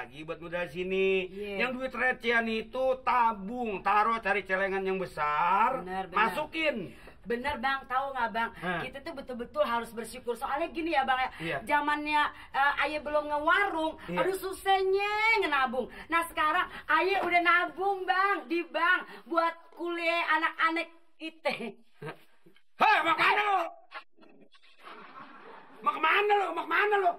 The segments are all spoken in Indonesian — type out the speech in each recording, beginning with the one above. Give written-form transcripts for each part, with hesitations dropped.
lagi buat modal sini. Yang duit recehan itu tabung, taruh cari celengan yang besar, masukin. Bener bang, tahu nggak bang? Kita tuh betul-betul harus bersyukur. Soalnya gini ya bang ya, zamannya ayah belum ngewarung, aduh susahnya ngenabung. Nah sekarang ayah udah nabung bang di bank buat kuliah anak-anak ite. Hei, mau kemana lo? Mau kemana lo? Mau kemana lo?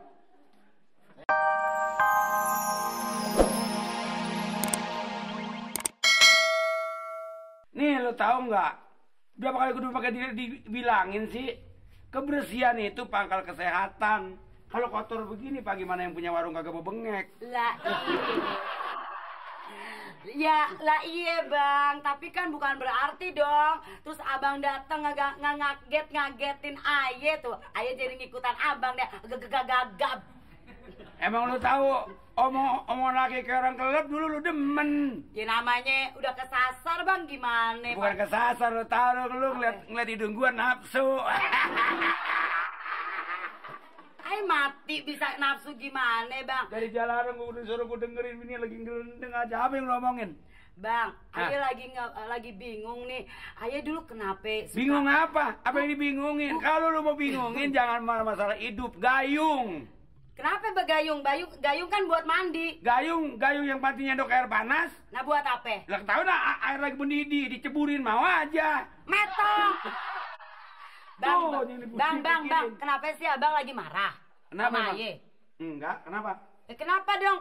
Nih lo tahu nggak? Berapa kali gue pakai dibilangin sih, kebersihan itu pangkal kesehatan. Kalau kotor begini, pak gimana yang punya warung kagak mau bengek? Lah iya, iya bang, tapi kan bukan berarti dong. Terus abang datang ngagetin ayah tuh, ayah jadi ngikutan abang deh, gagap. Emang lu tahu omong laki kayak orang kelelep dulu lu demen. Ya namanya udah kesasar bang, gimana? Bukan kesasar, lu tahu lu ngeliat hidung gua nafsu. Ay mati bisa nafsu gimana bang? Dari jalanan gua udah suruh gua dengerin ini lagi ngelendeng aja, apa yang lu omongin? Bang, ayah lagi bingung nih. Ayah dulu kenapa? Bingung apa? Apa yang dibingungin? Kalau lu mau bingungin jangan masalah hidup, gayung. Kenapa begayung? Gayung kan buat mandi. Gayung yang pasti nyendok air panas. Nah buat apa? Lah tahu dah air lagi mendidih, diceburin mau aja. Metong. Bang, kenapa sih abang lagi marah? Kenapa? Enggak, kenapa? Kenapa dong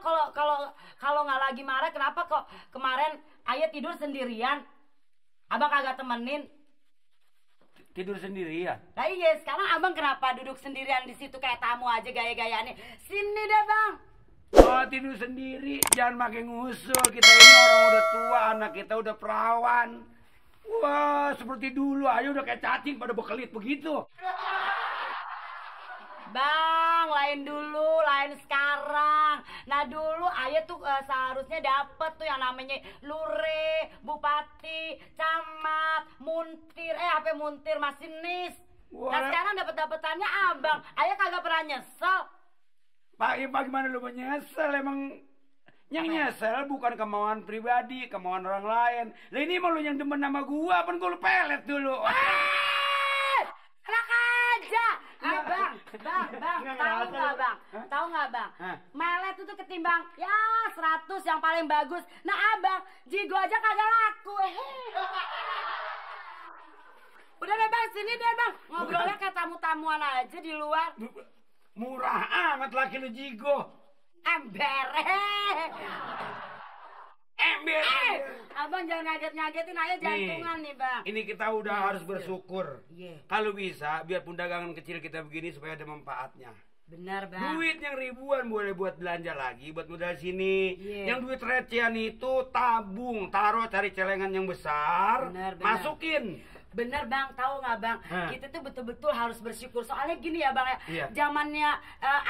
kalau nggak lagi marah? Kenapa kok kemarin ayah tidur sendirian? Abang kagak temenin. Tidur sendirian? Nah iya, sekarang abang kenapa duduk sendirian di situ kayak tamu aja gaya-gayaannya? Sini deh bang. Oh tidur sendiri, jangan makin ngusul. Kita ini orang udah tua, anak kita udah perawan. Wah seperti dulu, ayo udah kayak cacing pada bekelit begitu. Bang, lain dulu, lain sekarang. Nah dulu ayah tuh seharusnya dapet tuh yang namanya lure, bupati, camat, muntir, apa muntir, masinis. Nah sekarang dapetannya abang. Ayah kagak pernah nyesel. Pak gimana lu menyesel? Emang yang nyesel bukan kemauan pribadi, kemauan orang lain. Lah ini emang lu yang demen sama gua, apa gua lu pelet dulu. Enak aja. Bang, tahu nggak bang? Melet itu ketimbang ya 100 yang paling bagus. Nah abang, jigo aja kagak laku. Udah deh bang, sini deh bang, ngobrolnya kayak tamu-tamuan aja di luar. Murah amat laki lu jigo. Ember. Abang jangan ngaget-ngagetin aja jantungan nih bang. Ini kita udah harus bersyukur. Kalau bisa biarpun dagangan kecil kita begini supaya ada manfaatnya. Benar bang. Duit yang ribuan boleh buat belanja lagi, buat modal sini. Yang duit recehan itu tabung, taruh cari celengan yang besar, masukin. Bener bang, tahu nggak bang? Kita tuh betul-betul harus bersyukur. Soalnya gini ya bang ya, zamannya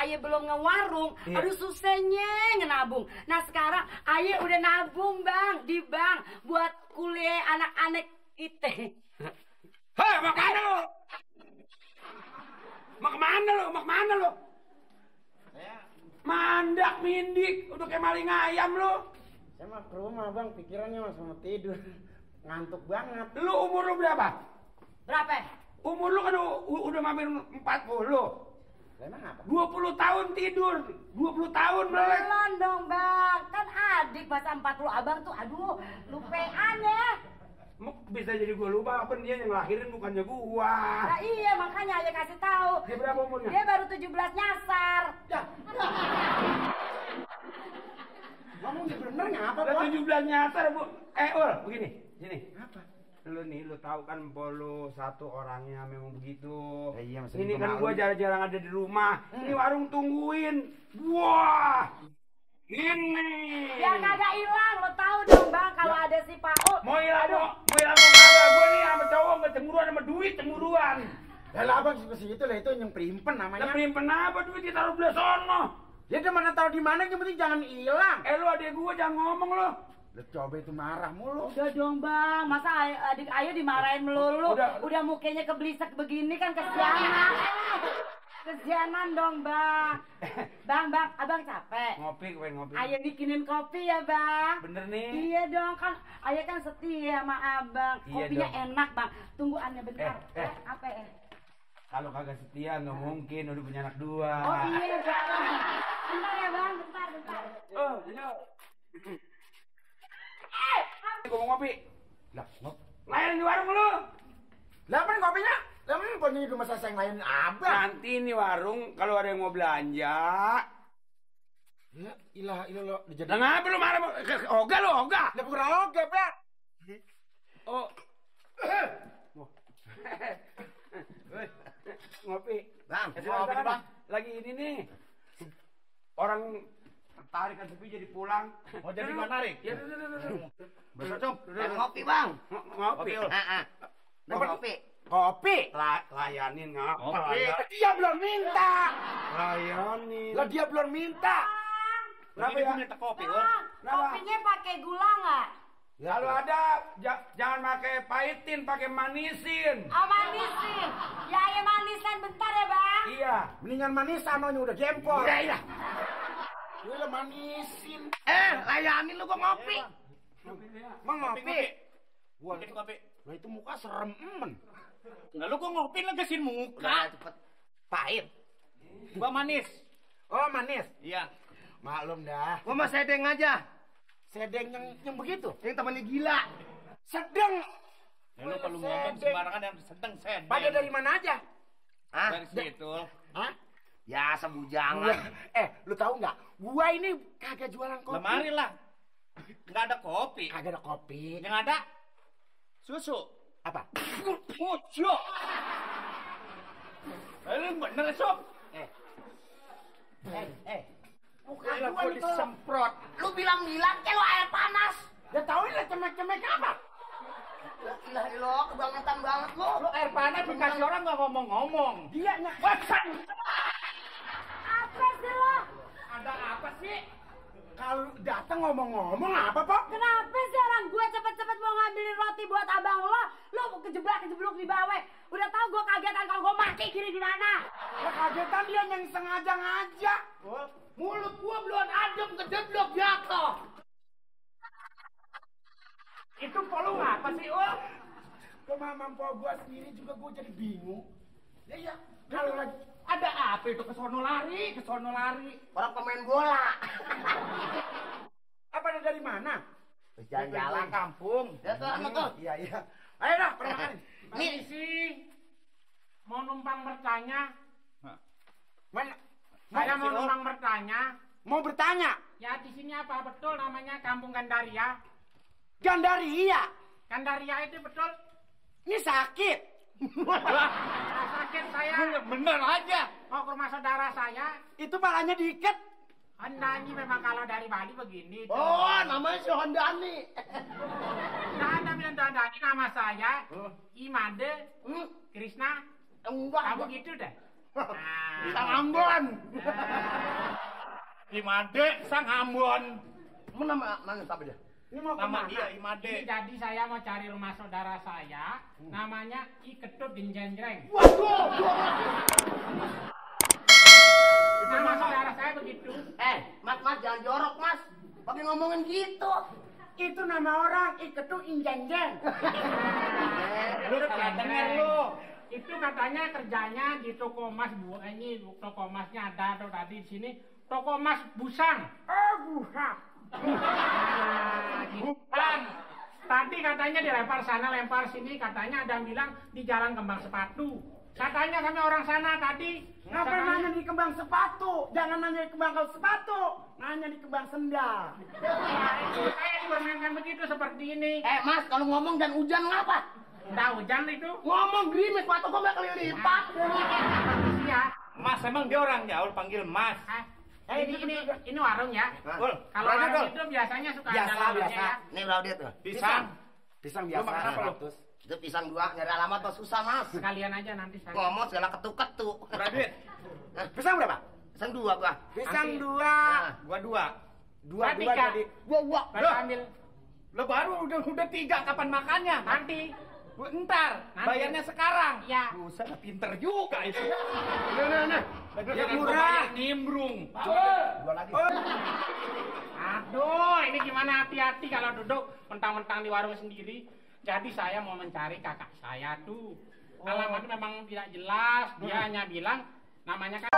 ayah belum ngewarung, aduh susahnya ngenabung. Nah sekarang ayah udah nabung bang di bank buat kuliah anak-anak ite. Hei, mau kemana lo? Mau kemana lo? Mau kemana lo? Mandak mindik, udah kayak maling ayam lo. Saya mah ke rumah bang, pikirannya masih mau tidur. Ngantuk banget. Lu umur lu berapa? Berapa? Umur lu kan udah hampir 40. Emang apa? 20 tahun tidur. 20 tahun melek. Belum dong bang. Kan adik masa 40 abang tuh aduh lupean ya. Bisa jadi gua lupa apa dia yang lahirin bukannya gua. Nah iya makanya ayah kasih tahu. Dia berapa umurnya? Dia baru 17 nyasar. Ngomong bener ngapa Udah 17 nyasar bu. Ul begini. Sini. Apa? Lu nih, lu tahu kan Polo satu orangnya memang begitu. Iya, ini kan gua jarang-jarang ada di rumah. Ini warung tungguin. Wah. Ini. Ya kagak hilang, lo tahu dong bang kalau ada si Paul. Mau hilang kagak? Gua nih sama cowok nggak cemburuan sama duit, cemburuan. Lah abang ke situ lah itu yang primpen namanya. Lah primpen apa duit ditaruh belah sono? Ya dia mana tahu di mana, yang penting jangan hilang. Lu adek gua jangan ngomong lo. Udah coba itu marah mulu. Udah dong bang, masa adik ayah dimarahin melulu. Udah mukanya keblisak begini kan kesianan. kesianan dong, Bang. Bang, abang capek. Ngopi, gue ngopi. Ayah bikinin kopi ya, Bang. Bener nih. Iya dong, kan ayah kan setia sama abang. Iya Kopinya dong. enak, Bang. Tunggu aneh bentar. Apa ya? Kalau kagak setia nggak mungkin, udah punya anak 2. Oh iya, Bang. Bentar ya, Bang. Bentar. Oh, iya. Gue mau ngopi. Lah, layan di warung lu. Lah apa nih kopinya? Lah pokoknya itu masa saya ngelayanin abang. Nanti nih warung kalau ada yang mau belanja. Ya ilah lo dijadi. Lah ngapa lu marah? Oga lu, oga. Lah bukan oga, Pak. Oh. Ngopi. Bang, Ngopi, Bang. Lagi ini nih. Orang tertarik kan sepi jadi pulang. Mau jadi mana, Rik? Ya, Besok, Ngopi, Bang. ngopi. Ngopi. Kopi. Layanin ngapa? Kopi. Dia belum minta. Layanin. Lah dia belum minta. Kenapa ya? minta kopi, Bang, Kenapa? kopinya pakai gula nggak? Kalau ada jangan pakai pahitin, pakai manisin. Oh, manisin. Ya, ayah manisan bentar ya, Bang. Iya. Mendingan manis sanonya udah gempol. Iya. Lu lah manisin. Layanin lu gua ngopi. Mau ngopi? Gua itu kopi. Lah itu muka serem emen. Nah, lu kok ngopi ngegesin muka? Udah cepet. Pahit. Gua manis. Oh manis. Iya. Maklum dah. Gua mah sedeng aja. Sedeng yang begitu. Yang temannya gila. Sedang. Ya, lu kalau ngomong sembarangan yang sedang sedeng. Pada dari mana aja? Hah? Dari situ. Hah? Ya sebujangan. Lu tahu nggak? Gua ini kagak jualan kopi. Lemari lah. Nggak ada kopi. Kagak ada kopi. Yang ada susu. Apa? Pucuk. Lu bener, Sob. Bukan Gua gua itu. disemprot. Lu bilang-bilang kayak lu air panas. Ya tahu ini cemek-cemek apa? La ilaha illallah, kebangetan banget lu. Lu air panas dikasih orang nggak ngomong-ngomong. Dia Apa sih lo? Ada apa sih? kalau datang ngomong-ngomong apa, Pak? Kenapa sih orang gue cepet-cepet mau ngambilin roti buat abang lo? Lo kejeblok di bawah. Udah tahu gue kagetan kalau gue mati kiri gimana? Ya kagetan dia yang sengaja ngajak. Mulut gua belum adem kejeblok jatuh. Itu polu apa sih, Oh? Kemampuan gua sendiri juga gua jadi bingung. Ya, kalau lagi Ada apa itu kesono lari? Orang pemain bola. apa ada dari mana? Jalan-jalan kampung. Ya tuh, anak tuh. Iya. Ayo dah, permakan. Nih, Mau numpang bertanya, Mana? saya mau numpang bertanya, Mau bertanya? ya di sini apa betul namanya Kampung Gandaria? Gandaria. Gandaria itu betul? Ini sakit. Nah, sakit saya Bener aja. mau ke rumah saudara saya. Itu palanya diikat. Anda ini memang kalau dari Bali begini. tuh. oh namanya si Hondani. Nah, Anda bilang Dandani nama saya Imade Krishna. Enggak, Kamu gitu deh. Nah, Sang Ambon. Imade Sang Ambon. Mana siapa dia? Ini mau Nama kemana? dia ini Imade. jadi saya mau cari rumah saudara saya, namanya I Ketut Dinjenjreng. Waduh. Nama saudara saya begitu. Mas jangan jorok, Mas. Pakai ngomongin gitu. Itu nama orang Iketu Injenjeng. Lu salah denger lu. Itu katanya kerjanya di toko emas Bu. Ini toko emasnya ada tuh tadi di sini. Toko emas Busang. Buha. Bukan. Tadi katanya dilempar sana, lempar sini. Katanya ada yang bilang di Jalan Kembang Sepatu. Katanya kami orang sana tadi. Ngapa nanya di kembang sepatu? Jangan nanya di kembang sepatu. Nanya di kembang sendal. Saya dipermainkan begitu seperti ini. Mas, kalau ngomong dan hujan ngapa? Udah hujan itu. Ngomong gerimis, sepatu gua bakal lipat. Ya. Mas emang dia orang Jawa panggil Mas. Ini warung ya. Dul, Kalau berani, warung Dul. itu biasanya suka Biasa, ada lauknya biasa. ya. Nih lauk dia tuh. Pisang. Pisang Lu biasa. makan apa lu? 100. Itu pisang 2, nyari alamat mah susah, Mas. Sekalian aja nanti saya. Ngomong segala ketuk-ketuk. Berani. Pisang berapa? Pisang 2 gua. Pisang Nanti. 2. Gua 2. Dua Berarti tiga. jadi. Gua. Baru ambil Lo baru udah 3, kapan makannya? nanti. Ntar, Nanti. bayarnya sekarang. Ya. Buset, pinter juga itu. Nah. Dia kan murah. bayar nimbrung. Dua lagi. Aduh, ini gimana hati-hati kalau duduk mentang-mentang di warung sendiri. Jadi saya mau mencari kakak saya tuh. Alamatnya memang tidak jelas. Dia hanya bilang namanya kan